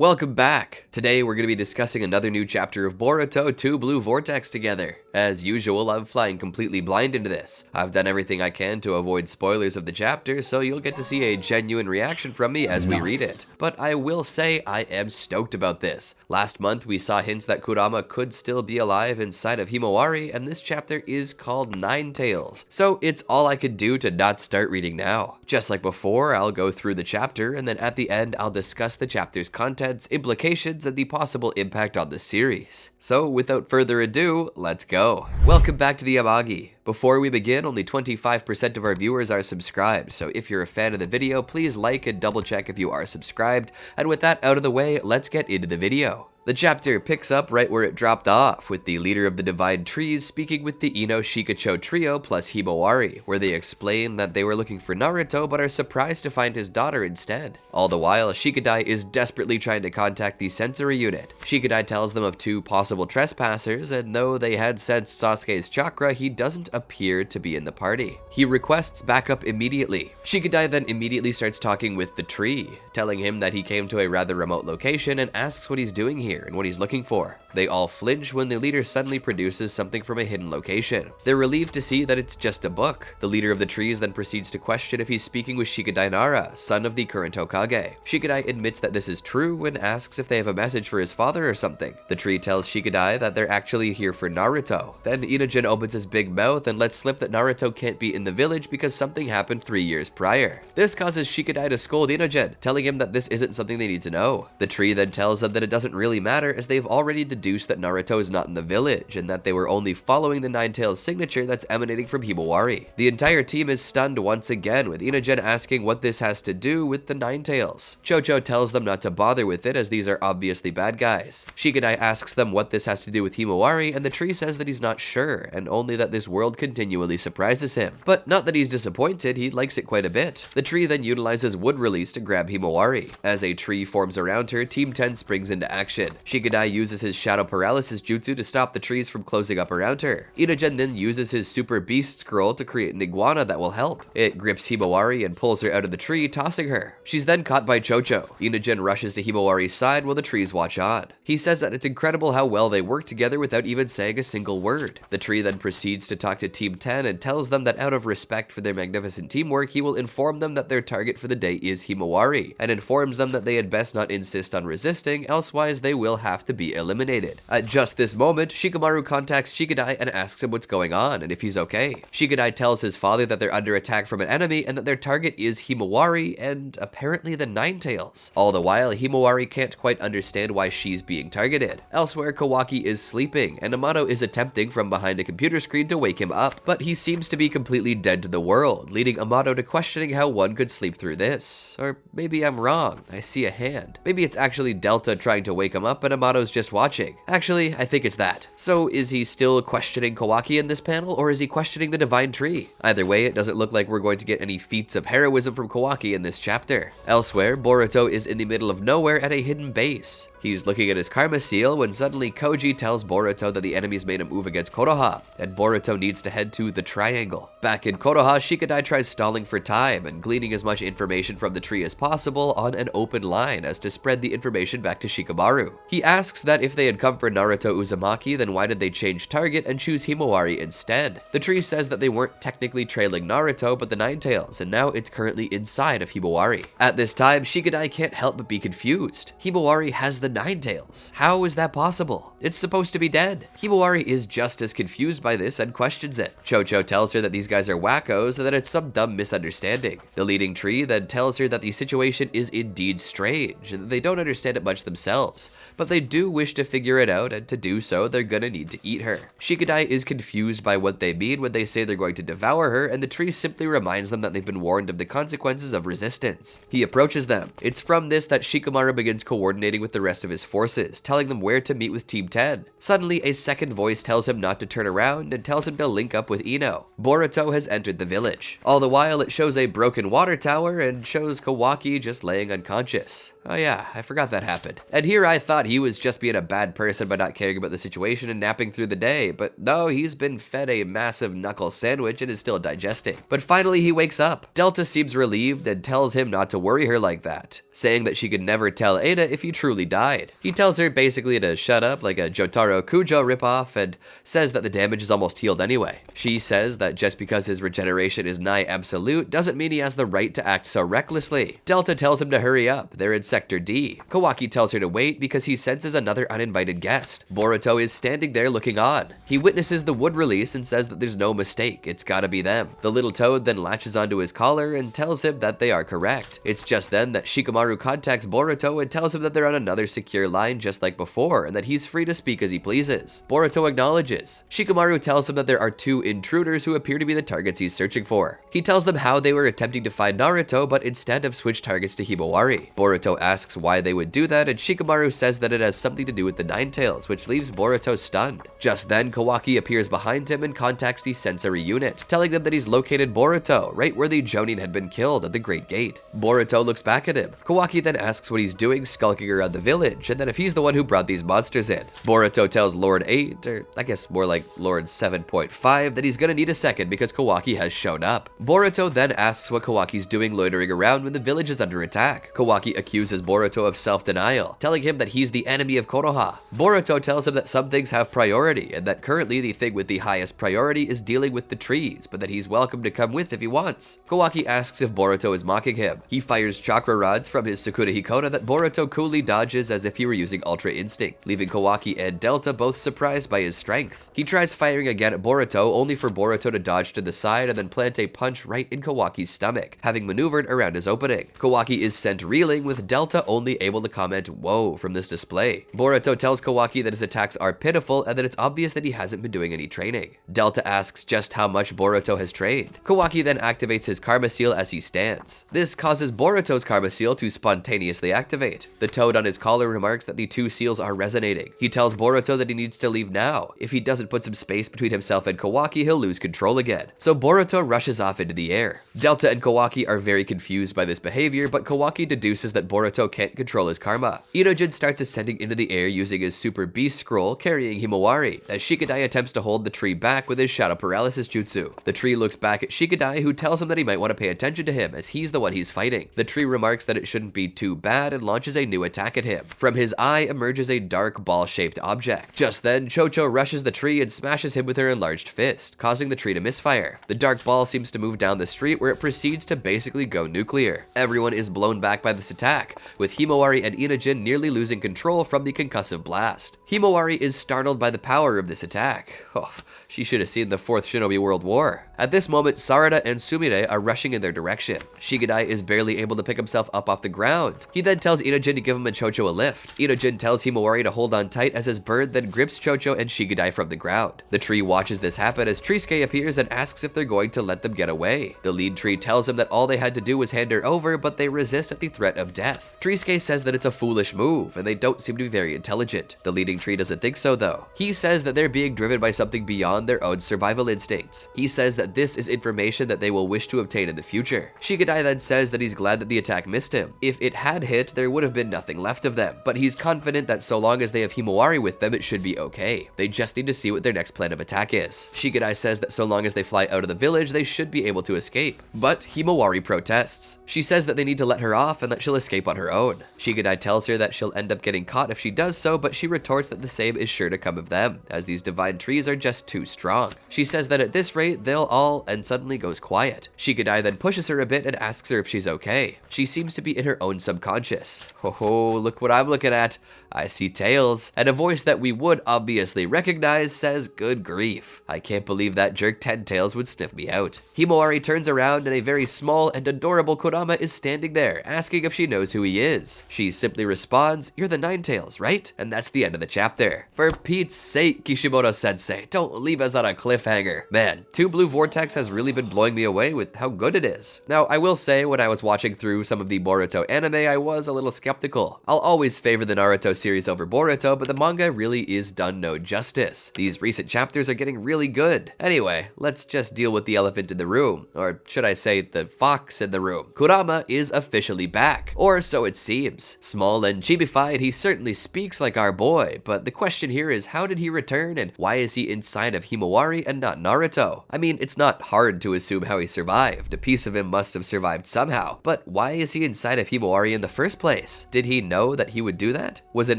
Welcome back! Today we're going to be discussing another new chapter of Boruto 2 Blue Vortex together. As usual, I'm flying completely blind into this. I've done everything I can to avoid spoilers of the chapter, so you'll get to see a genuine reaction from me as we read it. But I will say I am stoked about this. Last month we saw hints that Kurama could still be alive inside of Himawari, and this chapter is called Nine Tails. So it's all I could do to not start reading now. Just like before, I'll go through the chapter, and then at the end I'll discuss the chapter's content, implications, and the possible impact on the series. So without further ado, let's go. Welcome back to the Amagi. Before we begin, only 25% of our viewers are subscribed, so if you're a fan of the video, please like and double check if you are subscribed. And with that out of the way, let's get into the video. The chapter picks up right where it dropped off, with the leader of the Divine Trees speaking with the Ino Shikacho trio plus Himawari, where they explain that they were looking for Naruto but are surprised to find his daughter instead. All the while, Shikadai is desperately trying to contact the sensory unit. Shikadai tells them of two possible trespassers, and though they had sensed Sasuke's chakra, he doesn't appear to be in the party. He requests backup immediately. Shikadai then immediately starts talking with the tree, telling him that he came to a rather remote location and asks what he's doing here and what he's looking for. They all flinch when the leader suddenly produces something from a hidden location. They're relieved to see that it's just a book. The leader of the trees then proceeds to question if he's speaking with Shikadai Nara, son of the current Hokage. Shikadai admits that this is true and asks if they have a message for his father or something. The tree tells Shikadai that they're actually here for Naruto. Then Inojin opens his big mouth and lets slip that Naruto can't be in the village because something happened 3 years prior. This causes Shikadai to scold Inojin, telling him that this isn't something they need to know. The tree then tells them that it doesn't really matter as they've already deduced that Naruto is not in the village and that they were only following the Nine Tails signature that's emanating from Himawari. The entire team is stunned once again, with Inojin asking what this has to do with the Nine Tails. Chocho tells them not to bother with it as these are obviously bad guys. Shikadai asks them what this has to do with Himawari, and the tree says that he's not sure and only that this world continually surprises him. But not that he's disappointed, he likes it quite a bit. The tree then utilizes wood release to grab Himawari. As a tree forms around her, Team 10 springs into action. Shikadai uses his shadow paralysis jutsu to stop the trees from closing up around her. Inojin then uses his super beast scroll to create an iguana that will help. It grips Himawari and pulls her out of the tree, tossing her. She's then caught by Chocho. Inojin rushes to Himawari's side while the trees watch on. He says that it's incredible how well they work together without even saying a single word. The tree then proceeds to talk to Team 10 and tells them that out of respect for their magnificent teamwork, he will inform them that their target for the day is Himawari, and informs them that they had best not insist on resisting, elsewise they will have to be eliminated. At just this moment, Shikamaru contacts Shikadai and asks him what's going on and if he's okay. Shikadai tells his father that they're under attack from an enemy and that their target is Himawari and apparently the Nine Tails. All the while, Himawari can't quite understand why she's being targeted. Elsewhere, Kawaki is sleeping and Amato is attempting from behind a computer screen to wake him up, but he seems to be completely dead to the world, leading Amato to questioning how one could sleep through this. Or maybe I'm wrong, I see a hand. Maybe it's actually Delta trying to wake him up and Amato's just watching. Actually, I think it's that. So is he still questioning Kawaki in this panel, or is he questioning the Divine Tree? Either way, it doesn't look like we're going to get any feats of heroism from Kawaki in this chapter. Elsewhere, Boruto is in the middle of nowhere at a hidden base. He's looking at his karma seal when suddenly Koji tells Boruto that the enemies made a move against Konoha, and Boruto needs to head to the Triangle. Back in Konoha, Shikadai tries stalling for time and gleaning as much information from the tree as possible on an open line as to spread the information back to Shikamaru. He asks that if they had come for Naruto Uzumaki, then why did they change target and choose Himawari instead? The tree says that they weren't technically trailing Naruto but the Nine Tails, and now it's currently inside of Himawari. At this time, Shikadai can't help but be confused. Himawari has the Nine Tails. How is that possible? It's supposed to be dead. Himawari is just as confused by this and questions it. Chocho tells her that these guys are wackos and that it's some dumb misunderstanding. The leading tree then tells her that the situation is indeed strange and that they don't understand it much themselves, but they do wish to figure it out, and to do so, they're gonna need to eat her. Shikadai is confused by what they mean when they say they're going to devour her, and the tree simply reminds them that they've been warned of the consequences of resistance. He approaches them. It's from this that Shikamaru begins coordinating with the rest of his forces, telling them where to meet with Team 10. Suddenly, a second voice tells him not to turn around and tells him to link up with Ino. Boruto has entered the village. All the while, it shows a broken water tower and shows Kawaki just laying unconscious. Oh yeah, I forgot that happened. And here I thought he was just being a bad person by not caring about the situation and napping through the day, but no, he's been fed a massive knuckle sandwich and is still digesting. But finally he wakes up. Delta seems relieved and tells him not to worry her like that, saying that she could never tell Ada if he truly died. He tells her basically to shut up like a Jotaro Kujo ripoff and says that the damage is almost healed anyway. She says that just because his regeneration is nigh absolute doesn't mean he has the right to act so recklessly. Delta tells him to hurry up, they're in Sector D. Kawaki tells her to wait because he senses another uninvited guest. Boruto is standing there looking on. He witnesses the wood release and says that there's no mistake, it's gotta be them. The little toad then latches onto his collar and tells him that they are correct. It's just then that Shikamaru contacts Boruto and tells him that they're on another secure line just like before and that he's free to speak as he pleases. Boruto acknowledges. Shikamaru tells him that there are two intruders who appear to be the targets he's searching for. He tells them how they were attempting to find Naruto but instead have switched targets to Himawari. Boruto asks why they would do that and Shikamaru says that it has something to do with the Nine Tails, which leaves Boruto stunned. Just then Kawaki appears behind him and contacts the sensory unit, telling them that he's located Boruto right where the Jonin had been killed at the Great Gate. Boruto looks back at him. Kawaki then asks what he's doing skulking around the village and that if he's the one who brought these monsters in. Boruto tells Lord 8, or I guess more like Lord 7.5, that he's gonna need a second because Kawaki has shown up. Boruto then asks what Kawaki's doing loitering around when the village is under attack. Kawaki accuses Boruto of self-denial, telling him that he's the enemy of Konoha. Boruto tells him that some things have priority and that currently the thing with the highest priority is dealing with the trees, but that he's welcome to come with if he wants. Kawaki asks if Boruto is mocking him. He fires chakra rods from his Sakura Hikona that Boruto coolly dodges as if he were using Ultra Instinct, leaving Kawaki and Delta both surprised by his strength. He tries firing again at Boruto, only for Boruto to dodge to the side and then plant a punch right in Kawaki's stomach, having maneuvered around his opening. Kawaki is sent reeling, with Delta only able to comment "whoa" from this display. Boruto tells Kawaki that his attacks are pitiful and that it's obvious that he hasn't been doing any training. Delta asks just how much Boruto has trained. Kawaki then activates his Karma Seal as he stands. This causes Boruto's Karma Seal to spontaneously activate. The toad on his collar remarks that the two seals are resonating. He tells Boruto that he needs to leave now. If he doesn't put some space between himself and Kawaki, he'll lose control again. So Boruto rushes off into the air. Delta and Kawaki are very confused by this behavior, but Kawaki deduces that Boruto can't control his karma. Inojin starts ascending into the air using his Super Beast Scroll, carrying Himawari, as Shikadai attempts to hold the tree back with his Shadow Paralysis Jutsu. The tree looks back at Shikadai, who tells him that he might want to pay attention to him as he's the one he's fighting. The tree remarks that it shouldn't be too bad and launches a new attack at him. From his eye emerges a dark ball-shaped object. Just then, Chocho rushes the tree and smashes him with her enlarged fist, causing the tree to misfire. The dark ball seems to move down the street where it proceeds to basically go nuclear. Everyone is blown back by this attack, with Himawari and Inojin nearly losing control from the concussive blast. Himawari is startled by the power of this attack. Oh, she should have seen the 4th Shinobi World War. At this moment, Sarada and Sumire are rushing in their direction. Shikadai is barely able to pick himself up off the ground. He then tells Inojin to give him and Chocho a lift. Inojin tells Himawari to hold on tight as his bird then grips Chocho and Shikadai from the ground. The tree watches this happen as Trisuke appears and asks if they're going to let them get away. The lead tree tells him that all they had to do was hand her over, but they resist at the threat of death. Trisuke says that it's a foolish move, and they don't seem to be very intelligent. The leading tree doesn't think so though. He says that they're being driven by something beyond their own survival instincts. He says that this is information that they will wish to obtain in the future. Shikadai then says that he's glad that the attack missed him. If it had hit, there would have been nothing left of them, but he's confident that so long as they have Himawari with them, it should be okay. They just need to see what their next plan of attack is. Shikadai says that so long as they fly out of the village, they should be able to escape. But Himawari protests. She says that they need to let her off and that she'll escape on her own. Shikadai tells her that she'll end up getting caught if she does so, but she retorts that the same is sure to come of them, as these divine trees are just too strong. She says that at this rate, they'll all, and suddenly goes quiet. Shikadai then pushes her a bit and asks her if she's okay. She seems to be in her own subconscious. Ho, look what I'm looking at. I see tails. And a voice that we would obviously recognize says, good grief. I can't believe that jerk 10 Tails would sniff me out. Himawari turns around and a very small and adorable Kurama is standing there, asking if she knows who he is. She simply responds, you're the Nine Tails, right? And that's the end of the chapter. For Pete's sake, Kishimoto-sensei, don't leave us on a cliffhanger. Man, 2 Blue Vortex has really been blowing me away with how good it is. Now, I will say, when I was watching through some of the Boruto anime, I was a little skeptical. I'll always favor the Naruto series over Boruto, but the manga really is done no justice. These recent chapters are getting really good. Anyway, let's just deal with the elephant in the room, or should I say the fox in the room. Kurama is officially back, or so it seems. Small and chibified, he certainly speaks like our our boy, but the question here is how did he return and why is he inside of Himawari and not Naruto? I mean, it's not hard to assume how he survived. A piece of him must have survived somehow, but why is he inside of Himawari in the first place? Did he know that he would do that? Was it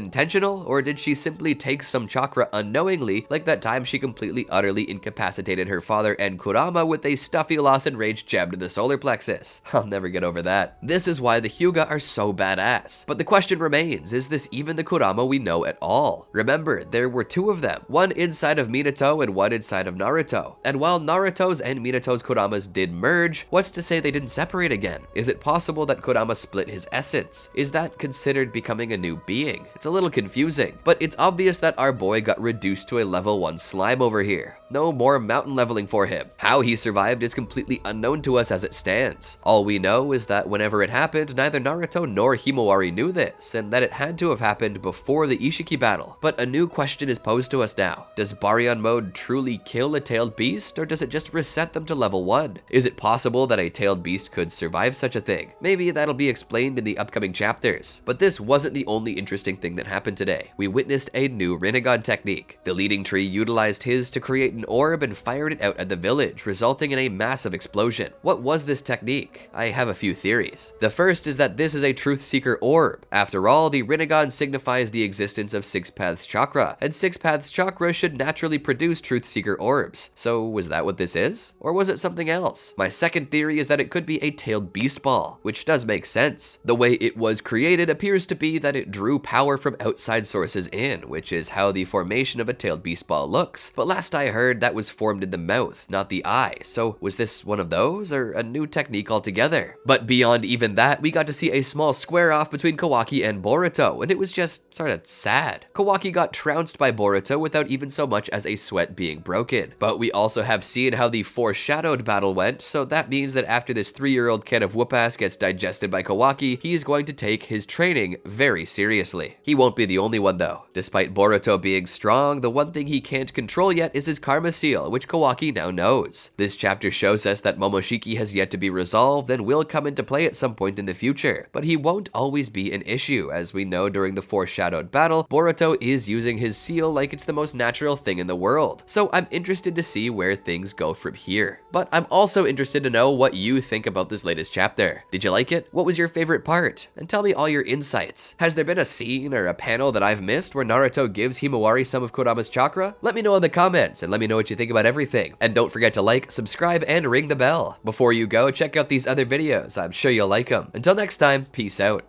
intentional, or did she simply take some chakra unknowingly, like that time she completely utterly incapacitated her father and Kurama with a stuffy loss and rage jab to the solar plexus? I'll never get over that. This is why the Hyuga are so badass. But the question remains, is this even the Kurama we know at all? Remember, there were two of them, one inside of Minato and one inside of Naruto. And while Naruto's and Minato's Kuramas did merge, what's to say they didn't separate again? Is it possible that Kurama split his essence? Is that considered becoming a new being? It's a little confusing, but it's obvious that our boy got reduced to a level 1 slime over here. No more mountain leveling for him. How he survived is completely unknown to us as it stands. All we know is that whenever it happened, neither Naruto nor Himawari knew this, and that it had to have happened before the Ishiki battle. But a new question is posed to us now. Does Baryon mode truly kill a tailed beast, or does it just reset them to level 1? Is it possible that a tailed beast could survive such a thing? Maybe that'll be explained in the upcoming chapters. But this wasn't the only interesting thing that happened today. We witnessed a new Rinnegan technique. The leading tree utilized his to create an orb and fired it out at the village, resulting in a massive explosion. What was this technique? I have a few theories. The first is that this is a Truth Seeker orb. After all, the Rinnegan signifies the existence of Six Paths Chakra, and Six Paths Chakra should naturally produce Truth Seeker orbs. So was that what this is? Or was it something else? My second theory is that it could be a tailed beast ball, which does make sense. The way it was created appears to be that it drew power from outside sources in, which is how the formation of a tailed beast ball looks. But last I heard, that was formed in the mouth, not the eye. So was this one of those, or a new technique altogether? But beyond even that, we got to see a small square off between Kawaki and Boruto, and it was just sorta sad. Kawaki got trounced by Boruto without even so much as a sweat being broken. But we also have seen how the foreshadowed battle went, so that means that after this 3-year-old can of whoop-ass gets digested by Kawaki, he's going to take his training very seriously. He won't be the only one though. Despite Boruto being strong, the one thing he can't control yet is his karma seal, which Kawaki now knows. This chapter shows us that Momoshiki has yet to be resolved and will come into play at some point in the future, but he won't always be an issue. As we know during the foreshadowed battle, Boruto is using his seal like it's the most natural thing in the world. So I'm interested to see where things go from here. But I'm also interested to know what you think about this latest chapter. Did you like it? What was your favorite part? And tell me all your insights. Has there been a scene or a panel that I've missed where Naruto gives Himawari some of Kurama's chakra? Let me know in the comments and let me know what you think about everything. And don't forget to like, subscribe, and ring the bell. Before you go, check out these other videos. I'm sure you'll like them. Until next time, peace out.